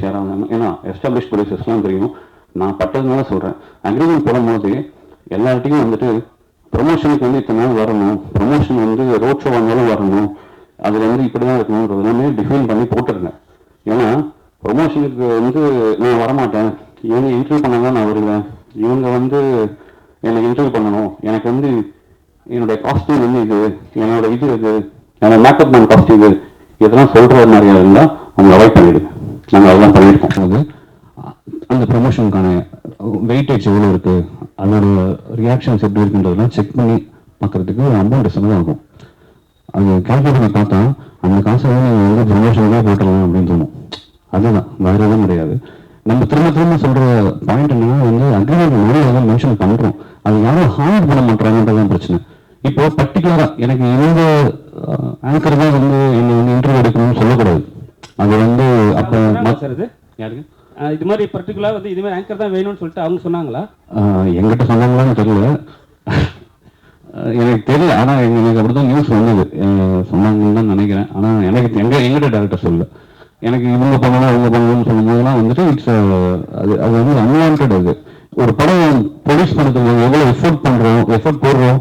Share ஆகாமல், ஏன்னா establish ப்ரொடியூசர்ஸ்லாம் தெரியும். நான் பட்டதுனால சொல்கிறேன், அக்ரிமெண்ட் போடும்போது எல்லார்ட்டையும் வந்துட்டு ப்ரொமோஷனுக்கு வந்து இத்தனை நாள் வரணும், ப்ரொமோஷன் வந்து ரோட் ஷோ வந்தாலும் வரணும், அதில் வந்து இப்படி தான் இருக்கணுன்றது எல்லாமே டிஃபைன் பண்ணி போட்டுருங்க. ஏன்னா ப்ரொமோஷனுக்கு வந்து நான் வரமாட்டேன், இவங்க இன்டர்வியூ பண்ணால் தான் நான் வருவேன், இவங்க வந்து எனக்கு இன்டர்வியூ பண்ணணும், எனக்கு வந்து என்னுடைய காஸ்டியூம் வந்து இது, என்னோட இது என்னோட மேக்கப் மேன் காஸ்டியூம் இதெல்லாம் சொல்கிற மாதிரியா இருந்தால் அவங்க அவாய்ட் பண்ணிவிடுங்க. நாங்கள் அதெல்லாம் பண்ணியிருக்கோம். அது அந்த ப்ரொமோஷனுக்கான வெயிட்டேஜ் எவ்வளோ இருக்குது, அதோட ரியாக்ஷன்ஸ் எப்படி இருக்குன்றதெல்லாம் செக் பண்ணி பார்க்குறதுக்கு ஒரு அமௌண்ட் செலவாகும். அது கால்குலேட் பண்ணி பார்த்தா அந்த காசை வந்து ப்ரொமோஷனுக்கே போட்டுடலாம் அப்படின்னு தோணும். அதுதான், வேறு எதுவும் கிடையாது. நம்ம திரும்ப சொல்கிற பாயிண்ட் என்னன்னா வந்து அக்ரிமெண்ட் நிறைய எதாவது மென்ஷன் பண்ணுறோம், அது யாரும் ஹார்ட் பண்ண மாட்டாங்கன்றதான் பிரச்சனை. இப்போ பர்டிகுலராக எனக்கு இந்த ஆங்கர் தான் வந்து என்னை வந்து இன்டர்வியூ எடுக்கணும்னு சொல்லக்கூடாது. அது வந்து அப்போ யாருக்கு இது மாதிரி பர்டிகுலராக வந்து இதுமாதிரி ஆங்கர் தான் வேணும்னு சொல்லிட்டு அவங்க சொன்னாங்களா? எங்கிட்ட சொன்னாங்களான்னு தெரியல, எனக்கு தெரியல. ஆனால் எனக்கு அப்படி தான் நியூஸ் வந்தது, சொன்னாங்கன்னு தான் நினைக்கிறேன். ஆனால் எனக்கு எங்கிட்ட டேரக்டர் சொல்லல. எனக்கு இவங்க பண்ணணும் அவங்க பண்ணணும்னு சொல்லும் போதெல்லாம் வந்துட்டு இட்ஸ் அது வந்து அன்வான்ட். அது ஒரு படம் ப்ரொடியூஸ் பண்ணுறதுக்கு எவ்வளோ எஃபோர்ட் போடுறோம்,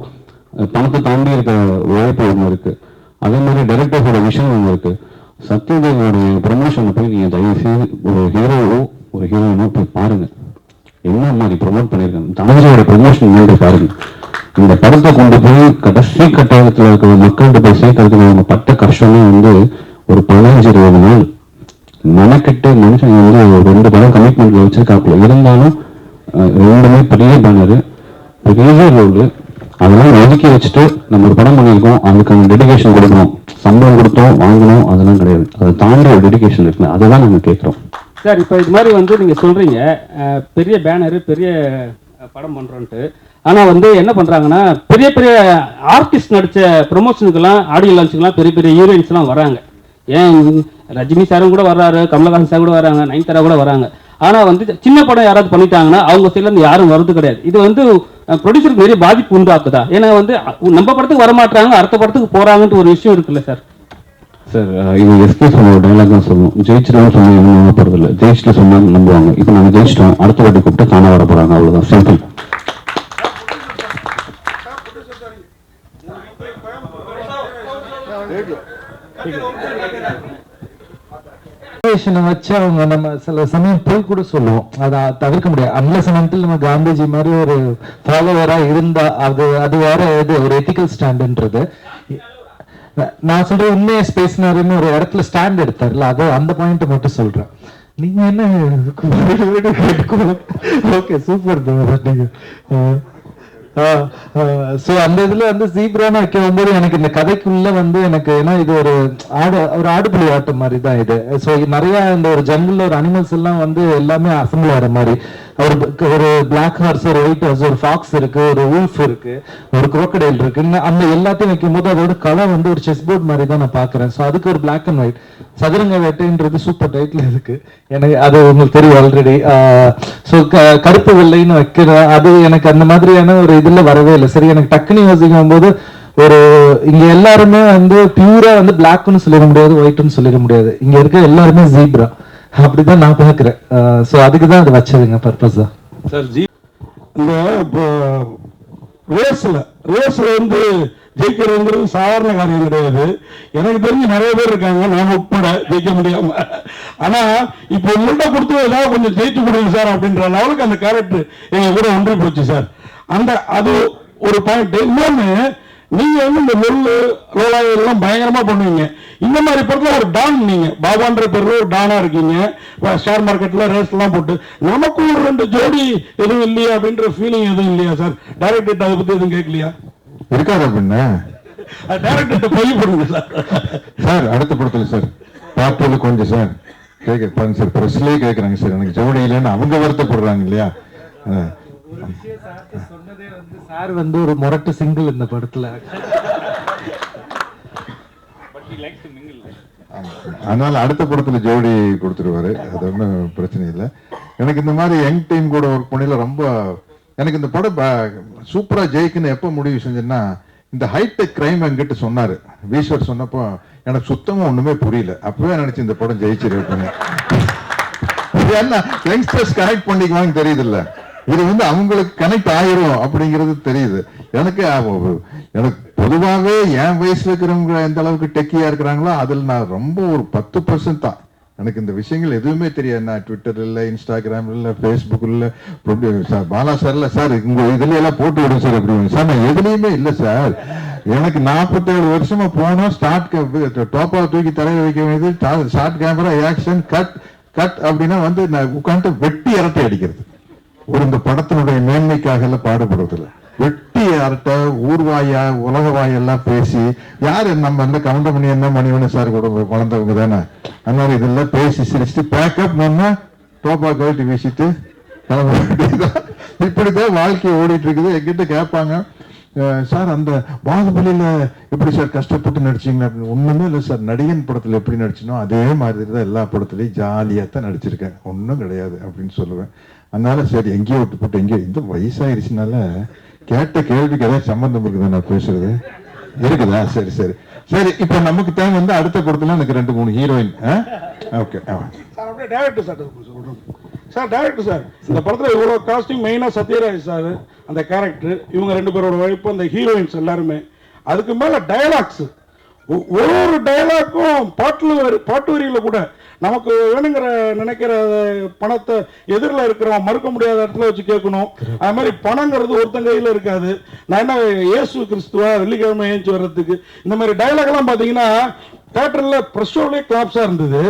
பணத்தை தாண்டி இருக்க உழைப்பு ஒன்று இருக்குது. அதே மாதிரி டைரக்டர்ஸோட விஷயம் ஒன்று இருக்குது. சத்யதேவோடைய ப்ரொமோஷனை போய் நீங்கள் தயவுசெய்து ஒரு ஹீரோவோ ஒரு ஹீரோயினோ போய் பாருங்கள், என்ன மாதிரி ப்ரொமோட் பண்ணியிருக்காங்க. தனஞ்சோட ப்ரொமோஷன் போய் பாருங்கள். இந்த படத்தை கொண்டு போய் கடைசி கட்டாயத்தில் இருக்கிற மக்கள்கிட்ட போய் சேர்க்கறதுக்கு அவங்க பட்ட கஷ்டமே வந்து ஒரு 15-20 நாள் மெனக்கெட்டு மனுஷன் வந்து ஒரு 2 படம் கமிட்மெண்ட்ல வச்சிருக்காப்புல. இருந்தாலும் 2மே பெரிய பேனரு, பெரிய ரோடு, அதெல்லாம் ஒதுக்கி வச்சுட்டு நம்ம ஒரு படம் பண்ணியிருக்கோம், அதுக்கான டெடிகேஷன் கொடுக்கணும். சம்பளம் கொடுத்தோம் வாங்கணும் அதெல்லாம் கிடையாது, அதை தாண்டி ஒரு டெடிகேஷன் இருக்குல்ல, அதை தான் நாங்கள் கேட்குறோம். சார் இப்போ இது மாதிரி வந்து நீங்கள் சொல்கிறீங்க பெரிய பேனரு பெரிய படம் பண்ணுறோன்ட்டு, ஆனால் வந்து என்ன பண்ணுறாங்கன்னா பெரிய பெரிய ஆர்டிஸ்ட் நடித்த ப்ரொமோஷனுக்கெல்லாம் ஆடியோ லான்ச்சுக்கெல்லாம் பெரிய பெரிய ஹீரோயின்ஸ்லாம் வராங்க. ஏன் ரஜினி சாரும் கூட வர்றாரு, கமலஹாசன் சார் கூட வராங்க, நயன்தாரா கூட வராங்க. ஆனால் வந்து சின்ன படம் யாராவது பண்ணிட்டாங்கன்னா அவங்க சைட்லேருந்து யாரும் வர்றது கிடையாது. இது வந்து ப்ரொடியூசருக்கு பெரிய பாதிப்பு உண்டாக்குதா? ஏன்னா வந்து நம்ம படத்துக்கு வரமாட்டாங்க, அடுத்த படத்துக்கு போகிறாங்கன்ட்டு ஒரு விஷயம் இருக்குல்ல சார்? சார் இது எஸ்கே சொன்ன ஒரு டைலாக் தான் சொல்லணும், ஜெயிச்சிடும் சொன்னால் எதுவும் நம்ப போகிறது இல்லை, ஜெயிச்சுட்டு சொன்னால் நம்புவாங்க. இப்போ நாங்கள் ஜெயிச்சிட்டோம், அடுத்த வாட்டி கூப்பிட்டு தானே வர போகிறாங்க, அவ்வளோதான், சிம்பிள். வச்சு அவங்க நம்ம சில சமயம் போய் கூட சொல்லுவோம், அதை தவிர்க்க முடியாது. அன்லஸ் அன்டில் நம்ம காந்திஜி மாதிரி ஒரு ஃபாலோவரா இருந்தா அது வேற இது ஒரு எத்திக்கல் ஸ்டாண்டுன்றது. நான் சொல்றேன் உண்மையை பேசினாருன்னு ஒரு இடத்துல ஸ்டாண்ட் எடுத்தார்ல, அது அந்த பாயிண்ட் மட்டும் சொல்றேன். நீங்க என்ன ஓகே சூப்பர் நீங்க அந்த இதுல வந்து ஜீப்ரான்னு வைக்க வரும்போது எனக்கு இந்த கதைக்குள்ள வந்து எனக்கு ஏன்னா இது ஒரு ஆடுபுலி ஆட்டம் மாதிரி தான் இது. ஸோ நிறைய இந்த ஒரு ஜங்கிள் ஒரு அனிமல்ஸ் எல்லாம் வந்து எல்லாமே அசம்பிள் ஆகிற மாதிரி ஒரு பிளாக் ஹார்ஸ், ஒரு ஒயிட் ஹார்ஸ், ஒரு ஃபாக்ஸ் இருக்கு, ஒரு ஊல்ஃப் இருக்கு, ஒரு குரோக்கடைல் இருக்கு. அந்த எல்லாத்தையும் வைக்கும் போது அதோட கலர் வந்து ஒரு செஸ் போர்ட் மாதிரி தான் நான் பாக்குறேன். ஸோ அதுக்கு ஒரு பிளாக் அண்ட் ஒயிட் சதுரங்க வேட்டைன்றது சூப்பர் டைட்டில் இருக்கு, எனக்கு அது உங்களுக்கு தெரியும் ஆல்ரெடி. ஸோ கருப்பு வெள்ளைன்னு வைக்கிற அது எனக்கு அந்த மாதிரியான ஒரு இதுல வரவே இல்லை. சரி, எனக்கு டக்குனு யோசிக்கும் போது ஒரு இங்க எல்லாருமே வந்து பியூரா வந்து பிளாக்னு சொல்லிட முடியாது, ஒயிட்னு சொல்லிட முடியாது. இங்க இருக்க எல்லாருமே ஜீப்ரா, அப்படிதான் நான் பாக்குறேன். ஸோ அதுக்கு தான் அது வச்சதுங்க பர்பஸா. சார் இந்த ரேஸ்ல வந்து ஜெயிக்கிறதுங்கிறது சாதாரண காரியம் கிடையாது. எனக்கு தெரிஞ்சு நிறைய பேர் இருக்காங்க, நாம உட்பட ஜெயிக்க முடியாம. ஆனா இப்போ உங்கள்கிட்ட கொடுத்து ஏதாவது கொஞ்சம் ஜெயிச்சு கொடுங்க சார் அப்படின்ற லெவலுக்கு அந்த கேரக்டர் எங்க கூட ஒன்றி போச்சு சார். அது ஒரு பாயிண்ட். இன்னொன்னு, நீங்க வந்து இந்த நெல்லு லோலாயெல்லாம் பயங்கரமா பண்ணுவீங்க. இந்த மாதிரி படத்துல ஒரு டான், நீங்க பாபான்ற பேர்ல ஒரு டானா இருக்கீங்க, ஷேர் மார்க்கெட்ல ரேஸ் எல்லாம் போட்டு நமக்கும் ஒரு 2 ஜோடி எதுவும் இல்லையா அப்படின்ற ஃபீலிங் எதுவும் இல்லையா சார்? டைரக்டர் அதை பத்தி எதுவும் கேட்கலையா? இருக்காது அப்படின்னா டைரக்டர் போய் போடுங்க சார். சார் அடுத்த படத்துல சார் பாட்டு கொஞ்சம் சார் கேட்க சார், பிரஸ்லயே கேட்கறாங்க சார், எனக்கு ஜோடி இல்லைன்னு அவங்க வருத்தப்படுறாங்க இல்லையா? சொன்னதே வந்து சார் வந்து ஒரு மொரட்டு சிங்கிள் இந்த படத்துல, அதனால அடுத்த படத்துல ஜோடி கொடுத்துருவாரு, அது ஒன்றும் பிரச்சனை இல்லை. எனக்கு இந்த மாதிரி யங் டீம் கூட ஒர்க் பண்ணல ரொம்ப எனக்கு இந்த படம் சூப்பரா ஜெயிக்குன்னு எப்ப முடிவு செஞ்சேன்னா, இந்த ஹைடெக் கிரைம் என்கிட்ட சொன்னாரு வீஸ்வர், சொன்னப்போ எனக்கு சுத்தமா ஒண்ணுமே புரியல. அப்பவே நினைச்சு இந்த படம் ஜெயிச்சிருப்பேன். ஏன்னா யங்ஸ்டர்ஸ் கனெக்ட் பண்ணிக்குவாங்க தெரியுது இல்ல, இது வந்து அவங்களுக்கு கனெக்ட் ஆயிரும் அப்படிங்கிறது தெரியுது எனக்கு. எனக்கு பொதுவாகவே என் வயசுல இருக்கிறவங்க எந்த அளவுக்கு டெக்கியா இருக்கிறாங்களோ அதில் நான் ரொம்ப ஒரு 10% தான். எனக்கு இந்த விஷயங்கள் எதுவுமே தெரியாது. நான் ட்விட்டர் இல்ல, இன்ஸ்டாகிராம் இல்ல, ஃபேஸ்புக் இல்ல, பாலா சார் இல்ல சார் உங்க இதுல எல்லாம் போட்டு விடும் சார் அப்படி சார். நான் எதுலையுமே இல்ல சார். எனக்கு 47 வருஷமா போனோம். டோப்பா தூக்கி தலையில வைக்க வேண்டியது, short camera, action, cut cut அப்படின்னா வந்து நான் உட்காந்து வெட்டி அரட்டை அடிக்கிறது. ஒரு இந்த படத்தினுடைய மேன்மைக்காக எல்லாம் பாடுபடுறதில்ல. வெட்டி அரட்டை, ஊர்வாயா உலக வாயெல்லாம் பேசி யாரு நம்ம இந்த கவுண்டமணி என்ன மணிவன சார் கூட வளர்ந்தவங்க தானே. அதனால இதெல்லாம் பேசி சிரிச்சுட்டு பேக்கப் நம்ம டோப்பா கழட்டி வீசிட்டு இப்படிதான் வாழ்க்கை ஓடிட்டு இருக்குது. எங்கிட்ட கேட்பாங்க, சார் அந்த பாகுபலியில எப்படி சார் கஷ்டப்பட்டு நடிச்சீங்க அப்படின்னு. ஒண்ணுமே இல்லை சார், நடிகன் படத்துல எப்படி நடிச்சனோ அதே மாதிரி தான் எல்லா படத்துலயும் ஜாலியா தான் நடிச்சிருக்கேன், ஒன்றும் கிடையாது அப்படின்னு சொல்லுவேன். அதனால சரி எங்கேயோ விட்டு போட்டு எங்கேயோ இந்த வயசாயிருச்சுனால கேட்ட கேள்விக்கு ஏதாவது சம்பந்தம் இருக்குதா நான் பேசுறது இருக்குதா? சரி சரி சரி. இப்ப நமக்கு டைம் வந்து அடுத்த படத்துல எனக்கு 2-3 ஹீரோயின். ஓகே சார் அப்படியே டைரக்டர் சார் சொல்றோம். சார் டைரக்டர் சார், இந்த படத்துல இவ்வளவு காஸ்டிங் மெயினா சத்யராஜ் சார் அந்த கேரக்டர், இவங்க 2 பேரோட வைப்பு, அந்த ஹீரோயின்ஸ் எல்லாருமே, அதுக்கு மேல டயலாக்ஸ், ஒரு டயலாக்கும் பாட்டு வரியில கூட நமக்கு வேணுங்கிற நினைக்கிற பணத்தை எதிரில் இருக்கிறவன் மறுக்க முடியாத இடத்துல வச்சு கேட்கணும். அது மாதிரி பணங்கிறது ஒருத்தன் கையில் இருக்காது. நான் என்ன இயேசு கிறிஸ்துவா வெள்ளிக்கிழமை ஏஞ்சி வர்றதுக்கு இந்த மாதிரி டைலாக் எல்லாம் பாத்தீங்கன்னா தியேட்டர்ல பிரஸ் ஷோலயே கிளாப்ஸா இருந்தது.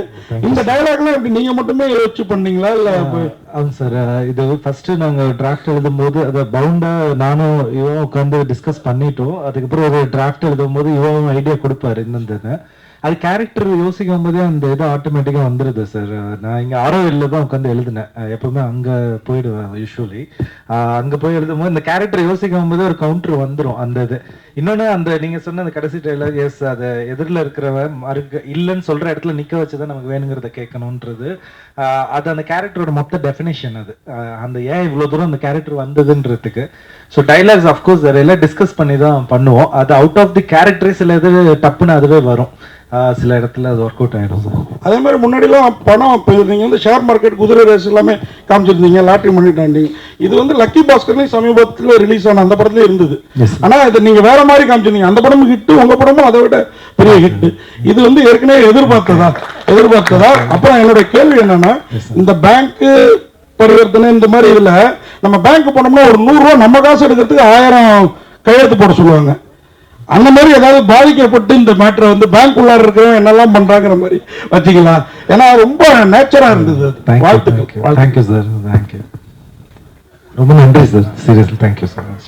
இந்த டயலாக் எல்லாம் எப்படி நீங்க மட்டுமே யோசிச்சு பண்ணீங்களா இல்ல? ஆமா சார், இது ஃபர்ஸ்ட் நாங்க டிராஃப்ட் எழுதும் போது அதை பவுண்டா நானும் இவன் உட்காந்து டிஸ்கஸ் பண்ணிட்டோம். அதுக்கப்புறம் ஒரு டிராஃப்ட் எழுதும் போது இவன் ஐடியா கொடுப்பாரு என்னன்னு. அது கேரக்டர் யோசிக்கும் போதே அந்த இது ஆட்டோமேட்டிக்கா வந்துருது சார். நான் இங்க ஆரோவில்ல தான் உட்காந்து எழுதினேன். எப்பவுமே அங்க போயிடுவேன் யூஸ்வலி. அங்க போய் எழுதும் போது இந்த கேரக்டர் யோசிக்கும் போதே ஒரு கவுண்டர் வந்துடும் அந்த இது. இன்னொன்னு அந்த நீங்க சொன்ன அந்த கடைசி டைலாக், எஸ் அது எதிரில் இருக்கிறவன் இல்லைன்னு சொல்ற இடத்துல நிக்க வச்சுதான் நமக்கு வேணுங்கிறத கேட்கணும்ன்றது. அது அந்த கேரக்டரோட மொத்த டெஃபினேஷன். அது அந்த ஏன் இவ்வளவு தூரம் அந்த கேரக்டர் வந்ததுன்றதுக்கு. ஸோ டைலாக்ஸ் அஃப்கோர்ஸ் எல்லாம் டிஸ்கஸ் பண்ணி தான் பண்ணுவோம். அது அவுட் ஆஃப் தி கேரக்டரே சில இது டப்புன்னு அதுவே வரும். சில இடத்துல அது ஒர்க் அவுட் ஆயிடும் சார். அதே மாதிரி முன்னாடிலாம் பணம் நீங்க வந்து ஷேர் மார்க்கெட், குதிரை ரேஸ் எல்லாமே காமிச்சிருந்தீங்க, லாட்டரி மணி டாண்டி. இது வந்து லக்கி பாஸ்கர்லையும் சமீபத்தில் ரிலீஸ் ஆன அந்த படத்துல இருந்தது. ஆனா இதை நீங்க வேற மாதிரி காமிச்சிருந்தீங்க. அந்த படமும் ஹிட், உங்க படமும் அதை விட பெரிய ஹிட். இது வந்து ஏற்கனவே எதிர்பார்த்ததா? அப்புறம் என்னுடைய கேள்வி என்னன்னா, இந்த பேங்க் பரிவர்த்தனை இந்த மாதிரி இதுல நம்ம பேங்க் போனோம்னா ஒரு 100 ரூபாய் நம்ம காசு எடுக்கிறதுக்கு 1000 கையெழுத்து போட சொல்லுவாங்க. அந்த மாதிரி ஏதாவது பாதிக்கப்பட்டு இந்த மேட்டரை வந்து பேங்க் உள்ளார இருக்கிறவங்க என்னெல்லாம் பண்றாங்கிற மாதிரி வச்சுக்கலாம். ஏன்னா ரொம்ப நேச்சரா இருந்தது. வாழ்த்துக்கள். Thank you sir, thank you. ரொம்ப நன்றி sir, seriously thank you so much.